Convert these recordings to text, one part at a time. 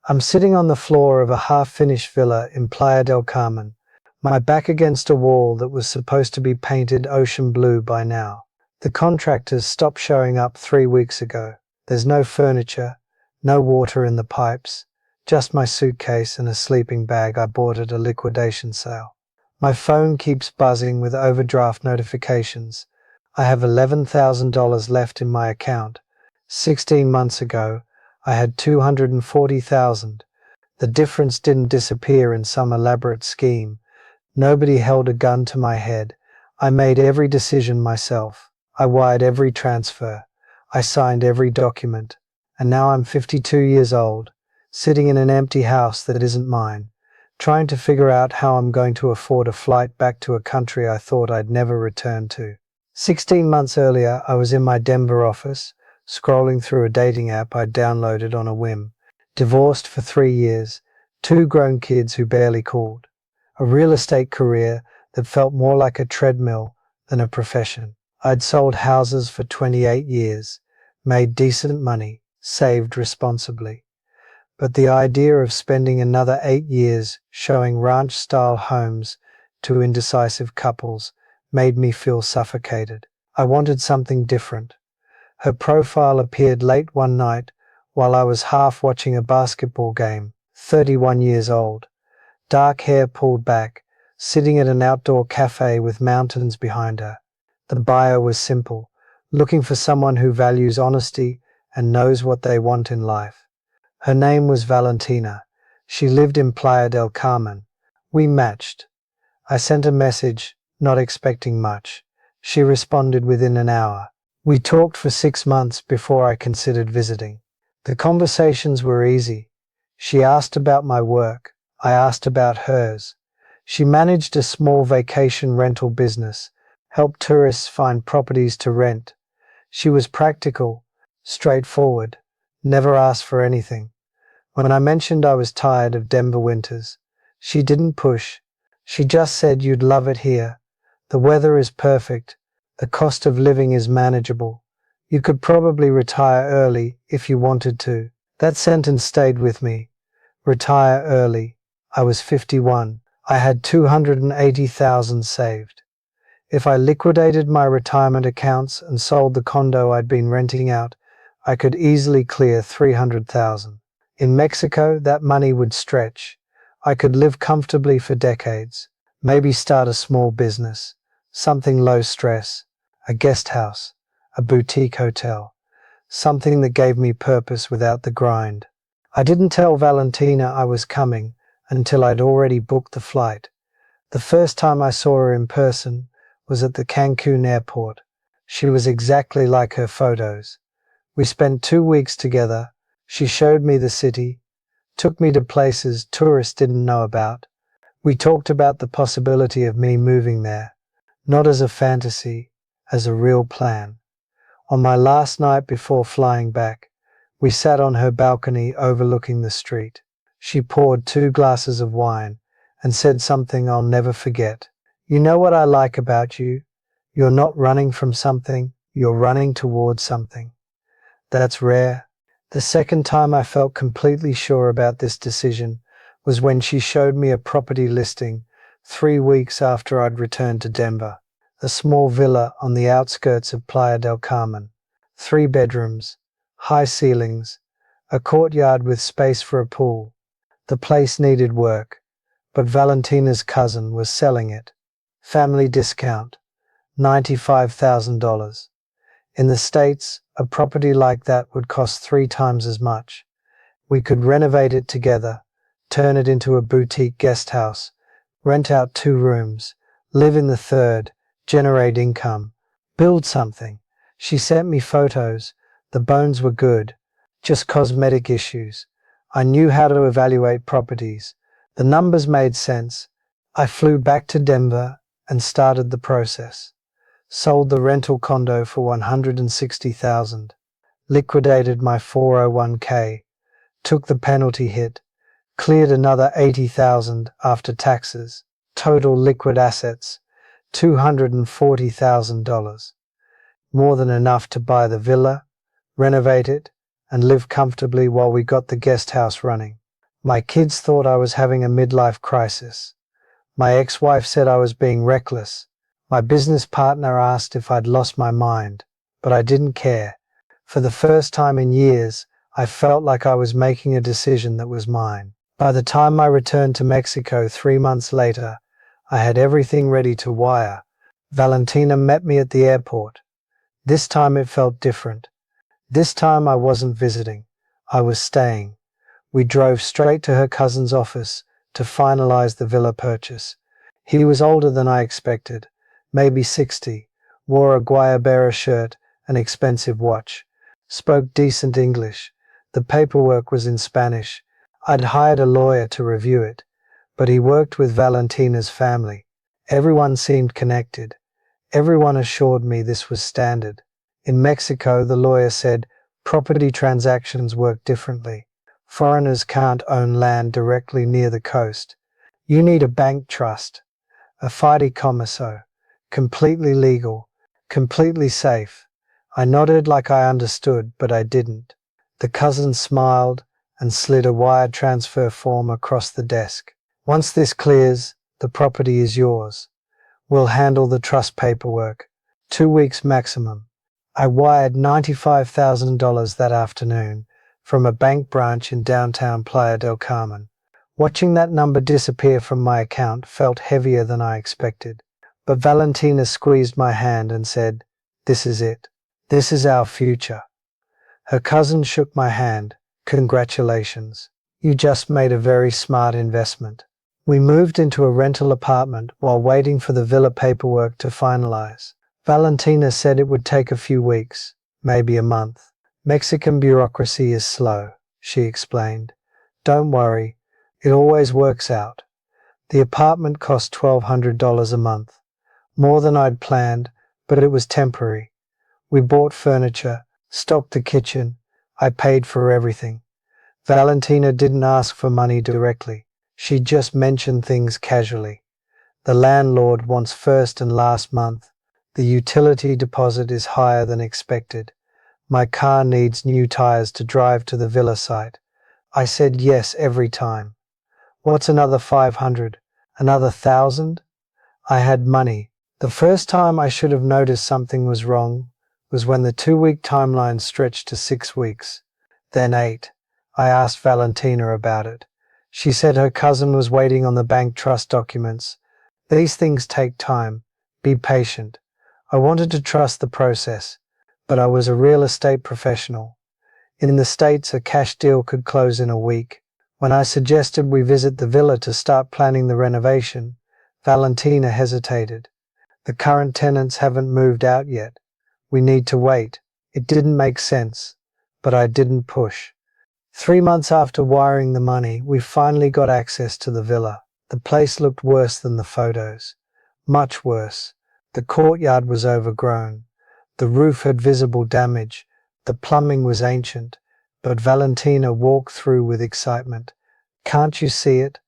I'm sitting on the floor of a half-finished villa in Playa del Carmen, my back against a wall that was supposed to be painted ocean blue by now. The contractors stopped showing up 3 weeks ago. There's no furniture, no water in the pipes, just my suitcase and a sleeping bag I bought at a liquidation sale. My phone keeps buzzing with overdraft notifications. I have $11,000 left in my account. 16 months ago, I had $240,000. The difference didn't disappear in some elaborate scheme. Nobody held a gun to my head. I made every decision myself. I wired every transfer. I signed every document. And now I'm 52 years old, sitting in an empty house that isn't mine, trying to figure out how I'm going to afford a flight back to a country I thought I'd never return to. 16 months earlier, I was in my Denver office, scrolling through a dating app I'd downloaded on a whim. Divorced for 3 years, 2 grown kids who barely called. A real estate career that felt more like a treadmill than a profession. I'd sold houses for 28 years, made decent money, saved responsibly. But the idea of spending another 8 years showing ranch-style homes to indecisive couples made me feel suffocated. I wanted something different. Her profile appeared late one night while I was half watching a basketball game, 31 years old. Dark hair pulled back, sitting at an outdoor cafe with mountains behind her. The bio was simple, looking for someone who values honesty and knows what they want in life. Her name was Valentina. She lived in Playa del Carmen. We matched. I sent a message, not expecting much. She responded within an hour. We talked for 6 months before I considered visiting. The conversations were easy. She asked about my work. I asked about hers. She managed a small vacation rental business, helped tourists find properties to rent. She was practical, straightforward, never asked for anything. When I mentioned I was tired of Denver winters, she didn't push. She just said, "You'd love it here. The weather is perfect. The cost of living is manageable. You could probably retire early if you wanted to." That sentence stayed with me. Retire early. I was 51. I had $280,000 saved. If I liquidated my retirement accounts and sold the condo I'd been renting out, I could easily clear $300,000. In Mexico, that money would stretch. I could live comfortably for decades. Maybe start a small business, something low stress, a guest house, a boutique hotel, something that gave me purpose without the grind. I didn't tell Valentina I was coming until I'd already booked the flight. The first time I saw her in person was at the Cancun airport. She was exactly like her photos. We spent 2 weeks together. She showed me the city, took me to places tourists didn't know about. We talked about the possibility of me moving there, not as a fantasy, as a real plan. On my last night before flying back, we sat on her balcony overlooking the street. She poured 2 glasses of wine and said something I'll never forget. "You know what I like about you? You're not running from something, you're running towards something. That's rare." The second time I felt completely sure about this decision was when she showed me a property listing 3 weeks after I'd returned to Denver. A small villa on the outskirts of Playa del Carmen. 3 bedrooms, high ceilings, a courtyard with space for a pool. The place needed work, but Valentina's cousin was selling it. Family discount, $95,000. In the States, a property like that would cost 3 times as much. We could renovate it together, turn it into a boutique guest house, rent out 2 rooms, live in the third, generate income, build something. She sent me photos. The bones were good, just cosmetic issues. I knew how to evaluate properties. The numbers made sense. I flew back to Denver and started the process. Sold the rental condo for $160,000. Liquidated my 401k. Took the penalty hit. Cleared another $80,000 after taxes. Total liquid assets, $240,000. More than enough to buy the villa, renovate it, and live comfortably while we got the guest house running. My kids thought I was having a midlife crisis. My ex-wife said I was being reckless. My business partner asked if I'd lost my mind, but I didn't care. For the first time in years, I felt like I was making a decision that was mine. By the time I returned to Mexico 3 months later, I had everything ready to wire. Valentina met me at the airport. This time it felt different. This time I wasn't visiting. I was staying. We drove straight to her cousin's office to finalize the villa purchase. He was older than I expected, maybe 60, wore a Guayabera shirt, an expensive watch, spoke decent English. The paperwork was in Spanish. I'd hired a lawyer to review it, but he worked with Valentina's family. Everyone seemed connected. Everyone assured me this was standard. In Mexico, the lawyer said, property transactions work differently. Foreigners can't own land directly near the coast. You need a bank trust, a fideicomiso, completely legal, completely safe. I nodded like I understood, but I didn't. The cousin smiled and slid a wire transfer form across the desk. Once this clears, the property is yours. We'll handle the trust paperwork. 2 weeks maximum. I wired $95,000 that afternoon from a bank branch in downtown Playa del Carmen. Watching that number disappear from my account felt heavier than I expected. But Valentina squeezed my hand and said, "This is it. This is our future." Her cousin shook my hand. "Congratulations. You just made a very smart investment." We moved into a rental apartment while waiting for the villa paperwork to finalize. Valentina said it would take a few weeks, maybe a month. Mexican bureaucracy is slow, she explained. Don't worry, it always works out. The apartment cost $1,200 a month, more than I'd planned, but it was temporary. We bought furniture, stocked the kitchen. I paid for everything. Valentina didn't ask for money directly. She just mentioned things casually. The landlord wants first and last month. The utility deposit is higher than expected. My car needs new tires to drive to the villa site. I said yes every time. What's another 500? Another 1,000? I had money. The first time I should have noticed something was wrong was when the 2-week timeline stretched to 6 weeks, then 8. I asked Valentina about it. She said her cousin was waiting on the bank trust documents. These things take time. Be patient. I wanted to trust the process, but I was a real estate professional. In the States, a cash deal could close in a week. When I suggested we visit the villa to start planning the renovation, Valentina hesitated. The current tenants haven't moved out yet. We need to wait. It didn't make sense, but I didn't push. 3 months after wiring the money, we finally got access to the villa. The place looked worse than the photos. Much worse. The courtyard was overgrown. The roof had visible damage. The plumbing was ancient. But Valentina walked through with excitement. "Can't you see it?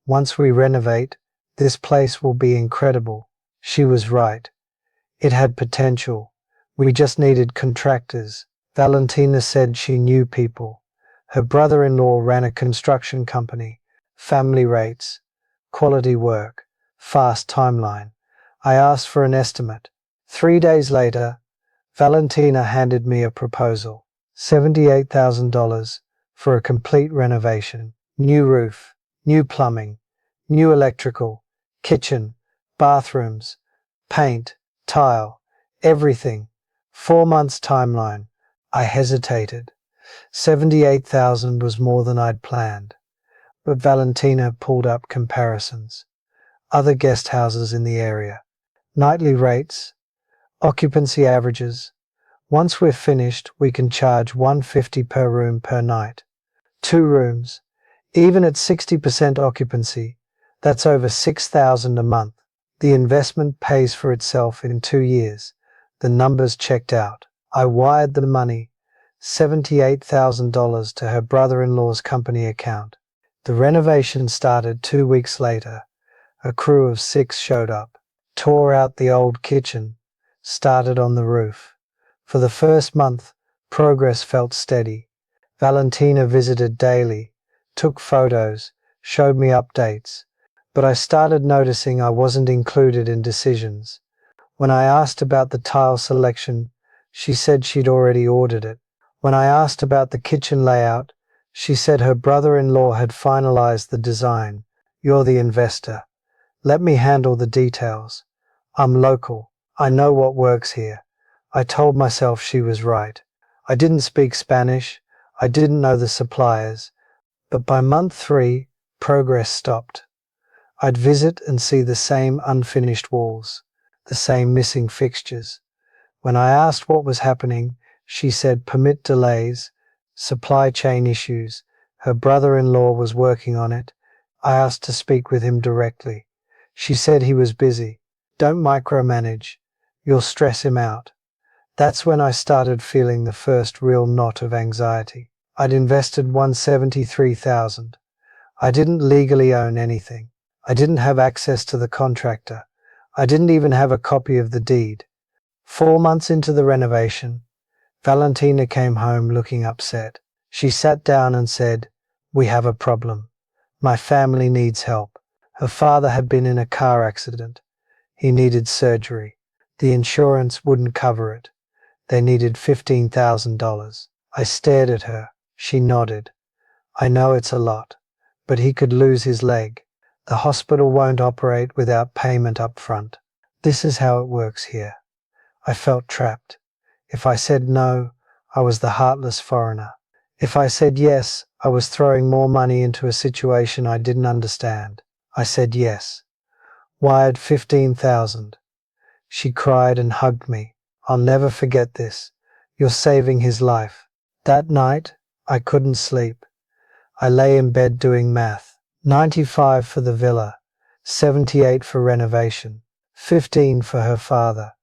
Once we renovate, this place will be incredible." She was right. It had potential. We just needed contractors. Valentina said she knew people. Her brother-in-law ran a construction company. Family rates, quality work, fast timeline. I asked for an estimate. 3 days later, Valentina handed me a proposal. $78,000 for a complete renovation. New roof, new plumbing, new electrical, kitchen, bathrooms, paint, tile, everything. 4 months timeline. I hesitated. 78,000 was more than I'd planned. But Valentina pulled up comparisons. Other guest houses in the area. Nightly rates. Occupancy averages. Once we're finished, we can charge $150 per room per night. 2 rooms. Even at 60% occupancy, that's over $6,000 a month. The investment pays for itself in 2 years. The numbers checked out. I wired the money, $78,000 to her brother-in-law's company account. The renovation started 2 weeks later. A crew of 6 showed up, tore out the old kitchen, started on the roof. For the first month, progress felt steady. Valentina visited daily, took photos, showed me updates, but I started noticing I wasn't included in decisions. When I asked about the tile selection, she said she'd already ordered it. When I asked about the kitchen layout, she said her brother-in-law had finalized the design. You're the investor. Let me handle the details. I'm local. I know what works here. I told myself she was right. I didn't speak Spanish. I didn't know the suppliers. But by month 3, progress stopped. I'd visit and see the same unfinished walls, the same missing fixtures. When I asked what was happening, she said permit delays, supply chain issues. Her brother-in-law was working on it. I asked to speak with him directly. She said he was busy. Don't micromanage. You'll stress him out. That's when I started feeling the first real knot of anxiety. I'd invested $173,000. I didn't legally own anything. I didn't have access to the contractor. I didn't even have a copy of the deed. 4 months into the renovation, Valentina came home looking upset. She sat down and said, "We have a problem. My family needs help." Her father had been in a car accident. He needed surgery. The insurance wouldn't cover it. They needed $15,000. I stared at her. She nodded. I know it's a lot, but he could lose his leg. The hospital won't operate without payment up front. This is how it works here. I felt trapped. If I said no, I was the heartless foreigner. If I said yes, I was throwing more money into a situation I didn't understand. I said yes. Wired $15,000. She cried and hugged me. I'll never forget this. You're saving his life. That night, I couldn't sleep. I lay in bed doing math. 95 for the villa, 78 for renovation, 15 for her father,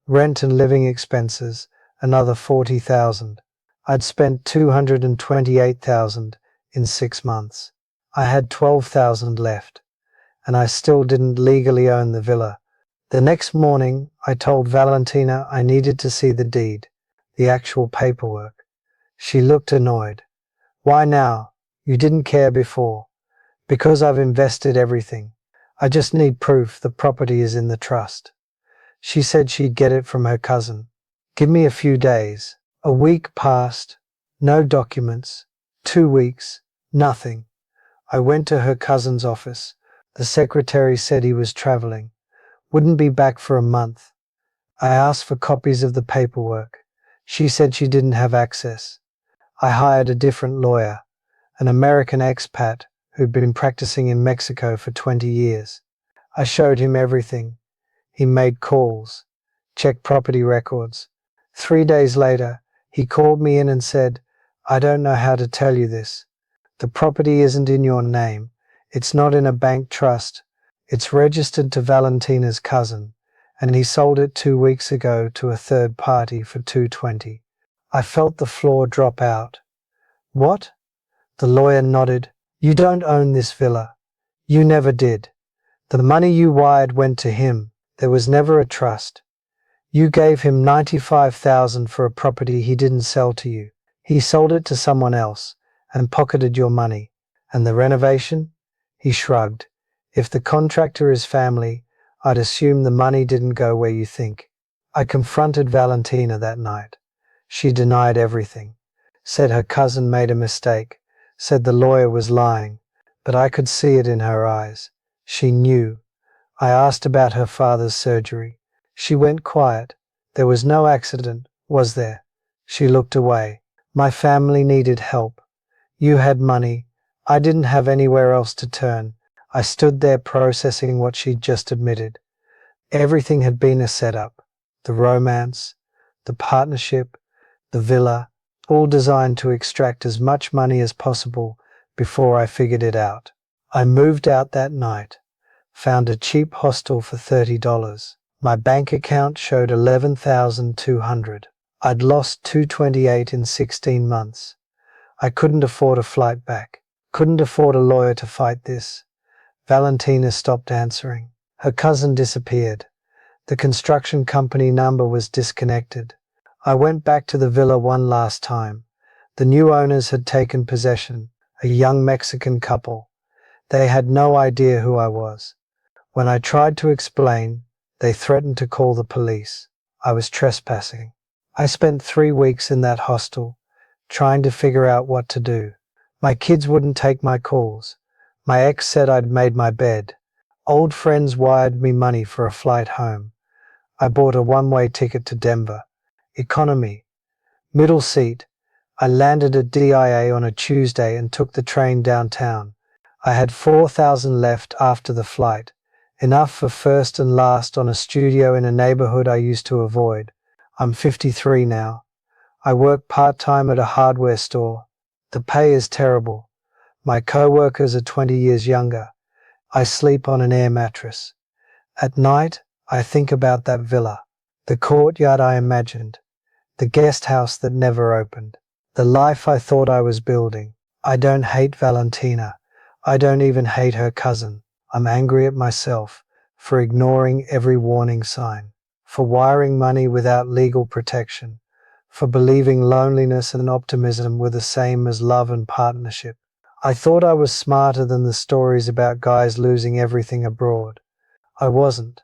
rent and living expenses, another 40,000. I'd spent 228,000 in 6 months. I had 12,000 left, and I still didn't legally own the villa. The next morning, I told Valentina I needed to see the deed, the actual paperwork. She looked annoyed. Why now? You didn't care before. Because I've invested everything. I just need proof the property is in the trust. She said she'd get it from her cousin. Give me a few days. A week passed. No documents. 2 weeks. Nothing. I went to her cousin's office. The secretary said he was traveling. Wouldn't be back for a month. I asked for copies of the paperwork. She said she didn't have access. I hired a different lawyer, an American expat who'd been practicing in Mexico for 20 years. I showed him everything. He made calls, checked property records. 3 days later, he called me in and said, I don't know how to tell you this. The property isn't in your name. It's not in a bank trust. It's registered to Valentina's cousin, and he sold it 2 weeks ago to a third party for $220. I felt the floor drop out. What? The lawyer nodded. You don't own this villa. You never did. The money you wired went to him. There was never a trust. You gave him $95,000 for a property he didn't sell to you. He sold it to someone else and pocketed your money. And the renovation? He shrugged. If the contractor is family, I'd assume the money didn't go where you think. I confronted Valentina that night. She denied everything. Said her cousin made a mistake. Said the lawyer was lying. But I could see it in her eyes. She knew. I asked about her father's surgery. She went quiet. There was no accident, was there? She looked away. My family needed help. You had money. I didn't have anywhere else to turn. I stood there processing what she'd just admitted. Everything had been a setup. The romance, the partnership, the villa, all designed to extract as much money as possible before I figured it out. I moved out that night. Found a cheap hostel for $30. My bank account showed $11,200. I'd lost $228 in 16 months. I couldn't afford a flight back. Couldn't afford a lawyer to fight this. Valentina stopped answering. Her cousin disappeared. The construction company number was disconnected. I went back to the villa one last time. The new owners had taken possession. a young Mexican couple. They had no idea who I was. When I tried to explain, they threatened to call the police. I was trespassing. I spent 3 weeks in that hostel, trying to figure out what to do. My kids wouldn't take my calls. My ex said I'd made my bed. Old friends wired me money for a flight home. I bought a one-way ticket to Denver. Economy. Middle seat. I landed at DIA on a Tuesday and took the train downtown. I had 4,000 left after the flight, enough for first and last on a studio in a neighborhood I used to avoid. I'm 53 now. I work part-time at a hardware store. The pay is terrible. My co-workers are 20 years younger. I sleep on an air mattress. At night, I think about that villa, the courtyard I imagined, the guest house that never opened, the life I thought I was building. I don't hate Valentina. I don't even hate her cousin. I'm angry at myself for ignoring every warning sign, for wiring money without legal protection, for believing loneliness and optimism were the same as love and partnership. I thought I was smarter than the stories about guys losing everything abroad. I wasn't.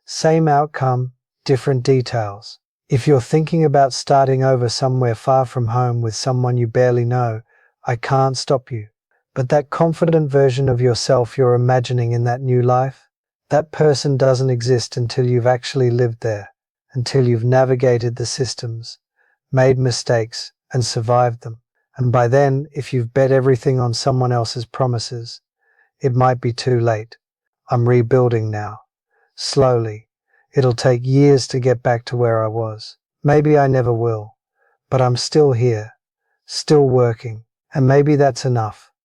Same outcome, different details. If you're thinking about starting over somewhere far from home with someone you barely know, I can't stop you. But that confident version of yourself you're imagining in that new life, that person doesn't exist until you've actually lived there, until you've navigated the systems, made mistakes, and survived them. And by then, if you've bet everything on someone else's promises, it might be too late. I'm rebuilding now. Slowly. It'll take years to get back to where I was. Maybe I never will. But I'm still here. Still working. And maybe that's enough.